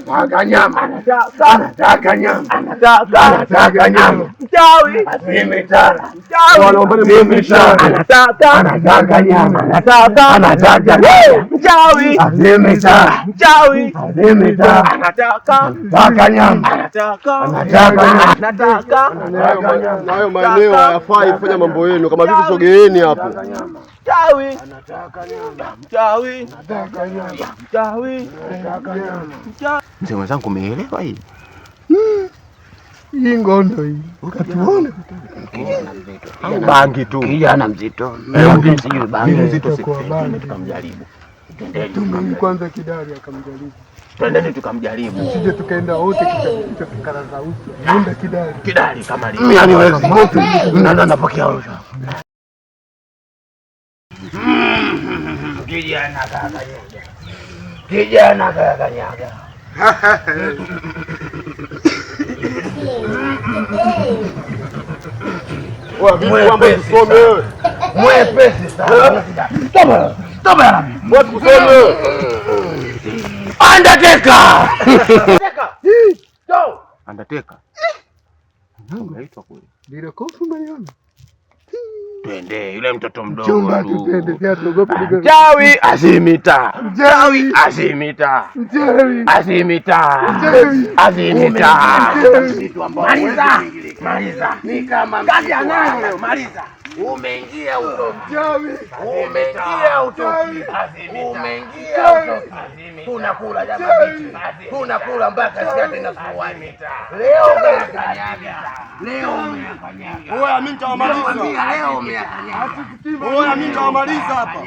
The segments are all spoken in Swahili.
Anataka nyama. Anataka nyama. Anataka nyama. Mchawi. Asimita. Asimita. Anataka nyama. Anataka mchawi. Asimita. Mchawi. Asimita. Anataka nyama. Anataka. Na hayo maeneo hayafai kufanya mambo yenu. Kama vipi, sogeeni hapo. Mchawi. Mchawi. Mchawi. Mzee mwenzangu, umeelewa hii? Hii ngondo hii. Ukatuona bangi tu. Kijana mzito. Sijui bangi mzito, tukamjaribu. Twendeni kwanza Kidari akamjaribu. Twendeni tukamjaribu. Sije tukaenda wote kichwa tukaraza uso. Nenda Kidari. Kidari kama leo. Yaani wewe moto unaenda napokea wewe. Kijana kakanyaga. Kijana kakanyaga. Mwepesi sana. Toba. Watu kusome. Undertaker. Undertaker. Unaitwa kule. Ndio kofu umeiona. Twende yule mtoto mdogo. Chumba tutende pia tuogope ndugu. Mchawi Asimita. Mchawi Asimita. Mchawi Asimita. Asimita. Maliza. Ni kama kazi ya nani leo? Maliza. Umeingia huko. Mchawi. Umeingia huko. Umeingia huko. Tunakula jamaa bichi. Tunakula mpaka siate na suruali. Leo umekanyaga. Leo umekanyaga. Oya, mimi nitawamaliza. Leo umekanyaga. Oya, mimi nitawamaliza hapa.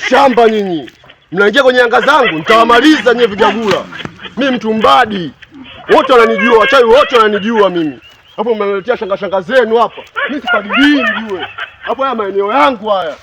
Shamba nyinyi. Mnaingia kwenye anga zangu, nitawamaliza nyie vigagula. Mimi mtu mbadi. Wote wananijua, wachawi wote wananijua mimi. Hapo mnaletea shanga zenu hapa. Mimi sipadilii mjue. Hapo haya maeneo yangu haya.